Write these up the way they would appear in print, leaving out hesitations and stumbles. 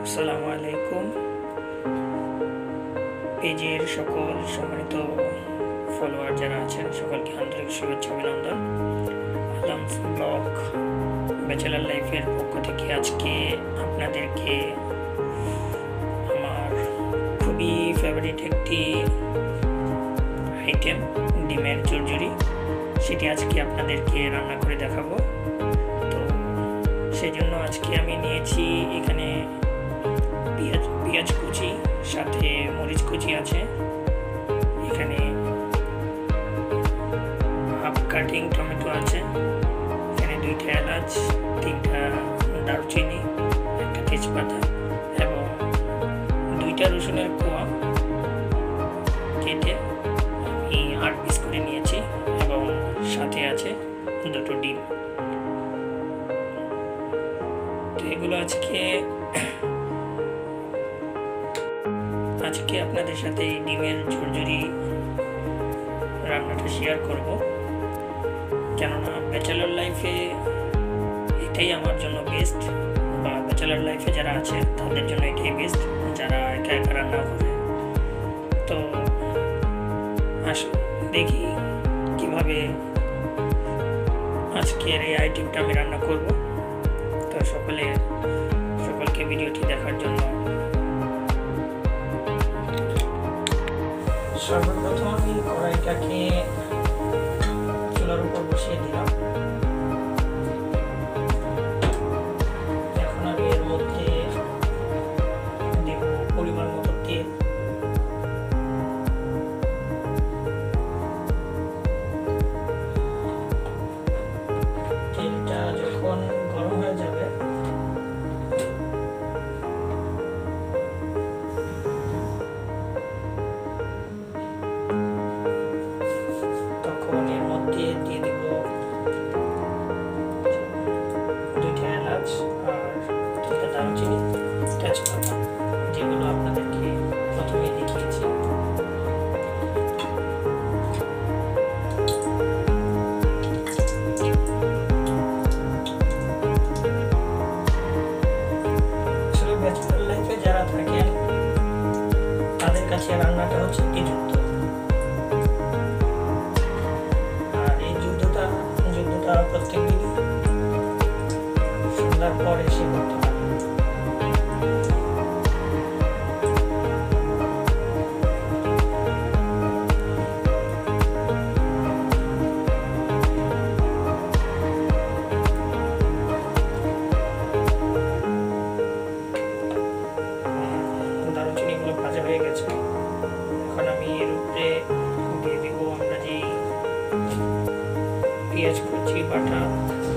আসসালামু আলাইকুম। পেজের সকল সম্মানিত ফলোয়ার যারা আছেন সকলকে আন্তরিক শুভেচ্ছা অভিনন্দন। আলামস ব্লগ ব্যাচেলার লাইফের পক্ষ থেকে আজকে আপনাদেরকে আমার খুবই ফেভারিট একটি আইটেম ডিমের চুরচুরি, সেটি আজকে আপনাদেরকে রান্না করে দেখাবো। তো সেই জন্য আজকে আমি নিয়েছি এখানে পেঁয়াজ কুচি, সাথে মরিচ কুচি আছে, এখানে হাফ কাটিং টমেটো আছে, এখানে 2টা এলাচ, 3টা দারুচিনি, 1টা তেজপাতা এবং 2টা রসুনের কোয়া কেটে আমি 8 পিস করে নিয়েছি এবং সাথে আছে 2টো ডিম। তো এগুলো আজকে আপনাদের সাথে এই ডিমের ঝুরঝুরি রান্নাটা শেয়ার করব, কেননা ব্যাচেলার লাইফে এটাই আমার জন্য বেস্ট, বা ব্যাচেলার লাইফে যারা আছে তাদের জন্য এটাই বেস্ট যারা একা একা রান্না করে। তো আসুন দেখি কিভাবে আজকের এই আইটেমটা আমি রান্না করব। তো সকলকে ভিডিওটি দেখার জন্য সর্বপ্রথম আমি কড়াইটাকে চুলার উপর বসিয়ে দিলাম। এখন আমি এর মধ্যে দেব পরিমাণ মতো তেল। তেলটা যখন গরম হয়ে যাবে এর মধ্যে দিয়ে দেব 2টা এলাচ আর 3টা দারুচিনি, তেজপাতা, যেগুলো আপনাদেরকে প্রথমে দেখিয়েছি। আসলে ব্যাচেলর লাইফে যারা থাকেন তাদের কাছে রান্নাটা হচ্ছে একটি যুদ্ধ। প্রত্যেক দিনই সন্ধ্যার পর এসে করতে পারে। দারুচিনিগুলো ভাজা হয়ে গেছে, এখন আমি এর উপরে দিয়ে দিব আমরা যে পেঁয়াজ কুচি, বাটা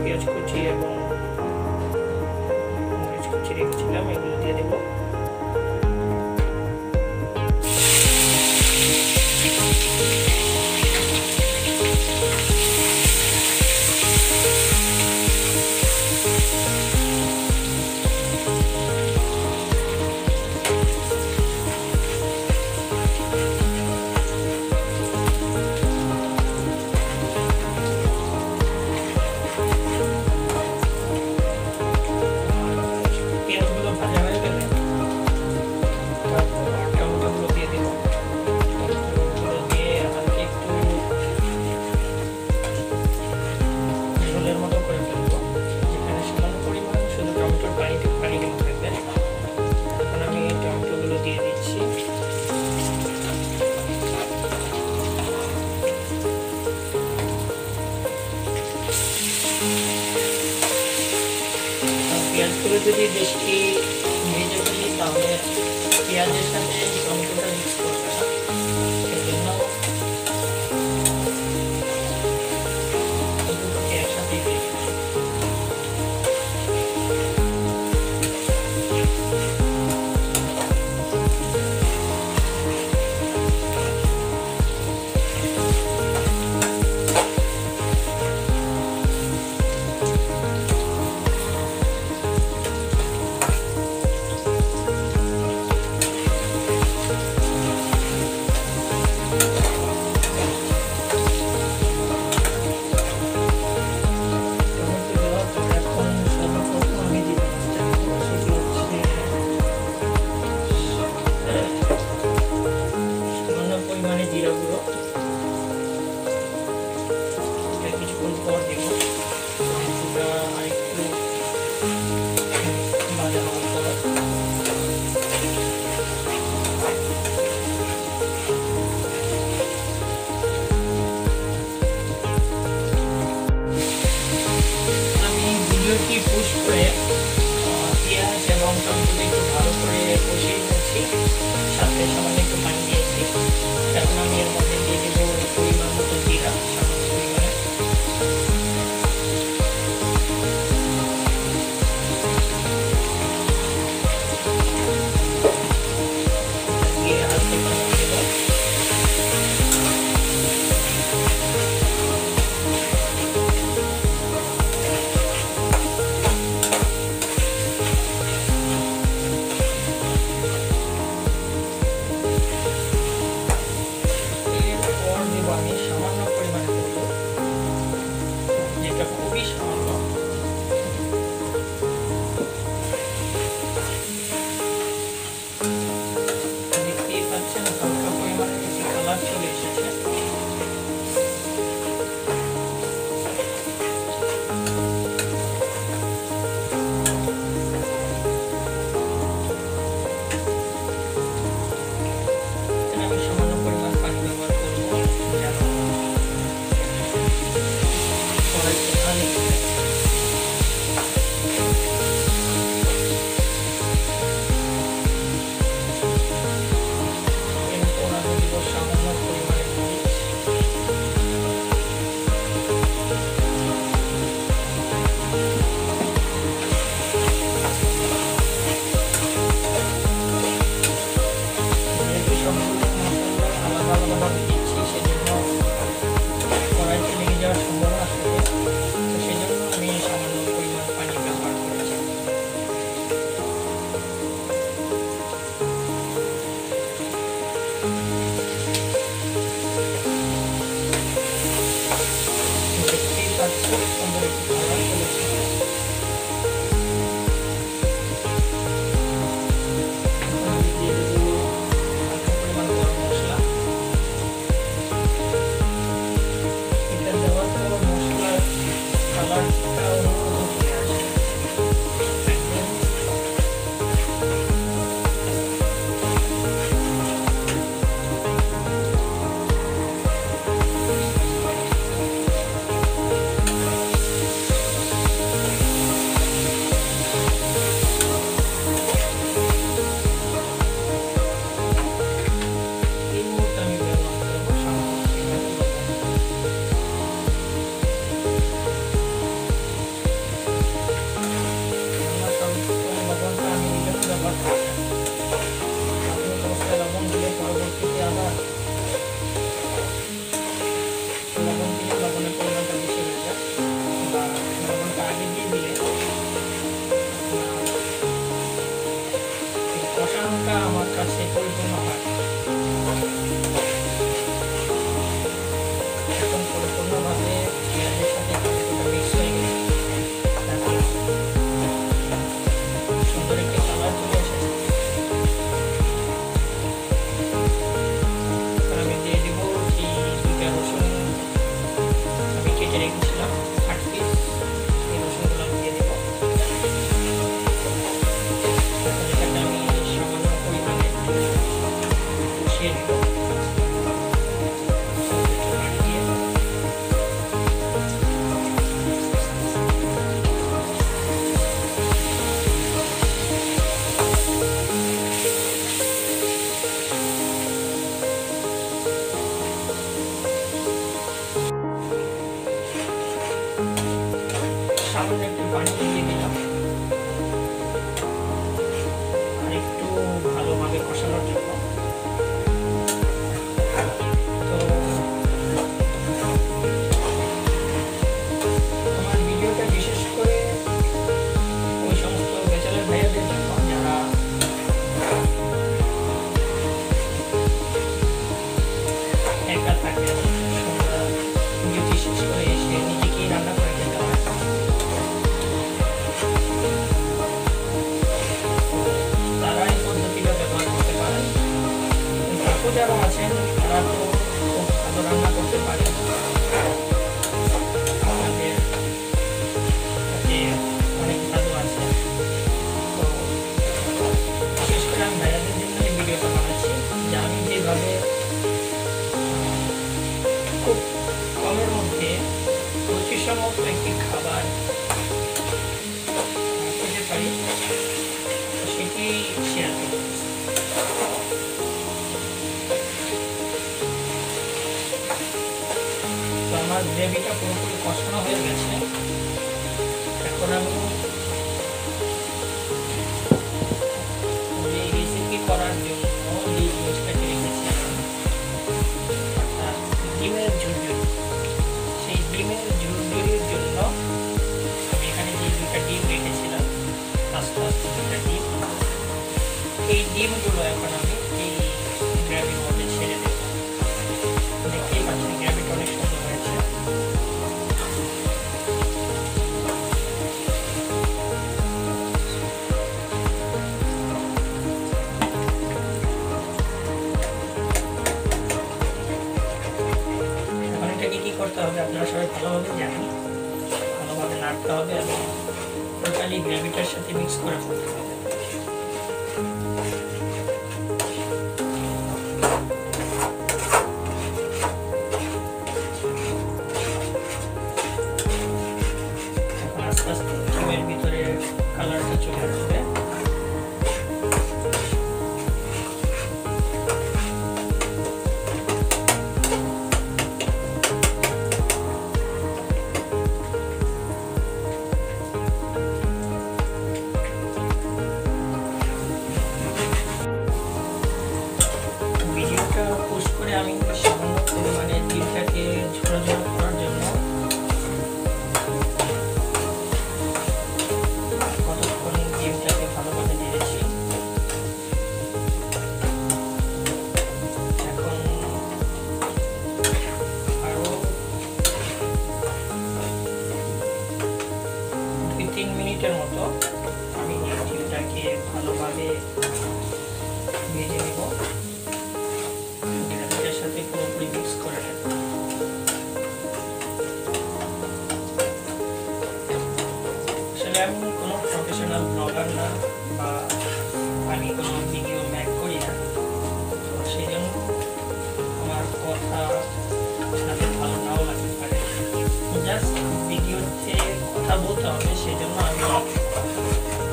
পেঁয়াজ কুচি এবং মরিচ কুচি রেখেছিলাম, এগুলো দিয়ে দেব। পেঁয়াজগুলো যদি বেশি ভেজে ফেলি তাহলে পেঁয়াজের সাথে টমেটোটা মিক্স করবে না, সেই জন্য দুটোকে একসাথে দিয়ে মোটামুটি একটু ভালো করে কষিয়ে নিয়েছি, সাথে সামান্য একটু পানি দিয়েছি। এখন আমি এর মধ্যে দিয়ে দেবো পরিমাণ মতো জিরা, সামান্য পরিমাণে দিয়ে হালকা একটু নাড়িয়ে দেবো। গ্রেভিটা পুরোপুরি কষানো হয়ে গেছে। এখন আমি এই রেসিপি করার জন্য যে জিনিসটাকে রেখেছিলাম অর্থাৎ ডিমের ঝুরঝুরি, সেই ডিমের ঝুরঝুরির জন্য আমি এখানে যে 2টা ডিম রেখেছিলাম, আস্তে আস্তে 2টা ডিম, এই ডিমগুলো এখন আমি এই গ্রেভির মধ্যে ছেড়ে দেব। দেখতেই পাচ্ছেন গ্রেভিটা অনেক সুন্দর হয়েছে। এখন এটাকে কি করতে হবে আপনারা সবাই ভালোভাবে জানেন, ভালোভাবে নাড়তে হবে এবং টোটালি গ্রেভিটার সাথে মিক্স করে ফেলতে হবে। আস্তে আস্তে ডিমের ভিতরে কালারটা চলে আসবে। ভিডিওটা পোস্ট করে আমি সামান্য পরিমাণে ডিমটাকে ঝোড়ো ঝোড়ো করার জন্য কতক্ষণ ডিমটাকে ভালোভাবে নেড়েছি। এখন আরো 2-3 মিনিটের মতো আমি ডিমটাকে ভালোভাবে ভেজে নেব, গ্রেভিটার সাথে পুরোপুরি মিক্স করে নেব। আসলে আমি কোনো প্রফেশনাল ব্লগার না বা আমি কোনো ভিডিও মেক করি না, তো সেই জন্য আমার কথা আপনাদের ভালো নাও লাগতে পারে। জাস্ট ভিডিওতে কথা বলতে হবে, সেই জন্য আমি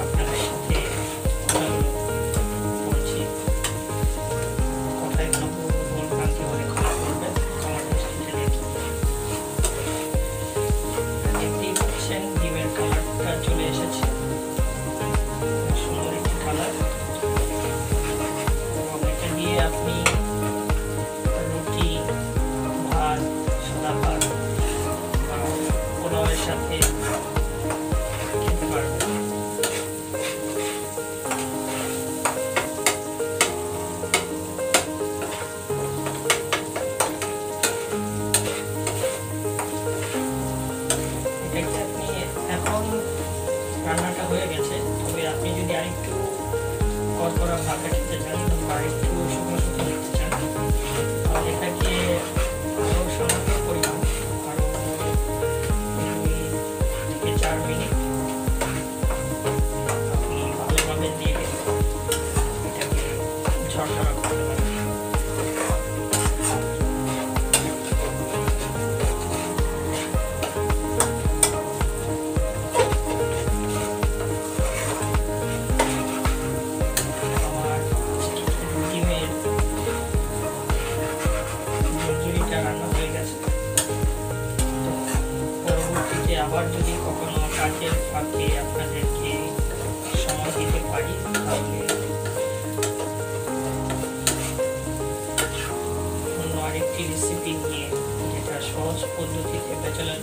আপনাদের সাথে কথাগুলো বলছি। কথায় কোনো ভুল ভ্রান্তি হলে ক্ষমা করবেন, ক্ষমার দৃষ্টিতে দেখি। দেখতেই পাচ্ছেন ডিমের কালারটা চলে এসেছে, সুন্দর একটি কালার। এবং এটা দিয়ে আপনি রুটি, ভাত, সাদা ভাত বা পোলাওয়ের সাথে খেতে পারবেন। এটাকে আপনি এখন রান্নাটা হয়ে গেছে, তবে আপনি যদি আরেকটু কড়কড়া ভাতটা খেতে চান বা একটু শুকনো শুকনো খেতে চান, তাহলে এটাকে আরও সামান্য পরিমাণ আরও 2-4 মিনিট আপনি ভালোভাবে নেড়ে এটাকে ঝরঝরা করতে পারেন। আমার ডিমের ঝুরঝুরিটা রান্না হয়ে গেছে। তো পরবর্তীতে আবার যদি কখনো কাজের ফাঁকে আপনাদেরকে সময় দিতে পারি, তাহলে অন্য আরেকটি রেসিপি নিয়ে, যেটা সহজ পদ্ধতিতে ব্যাচেলর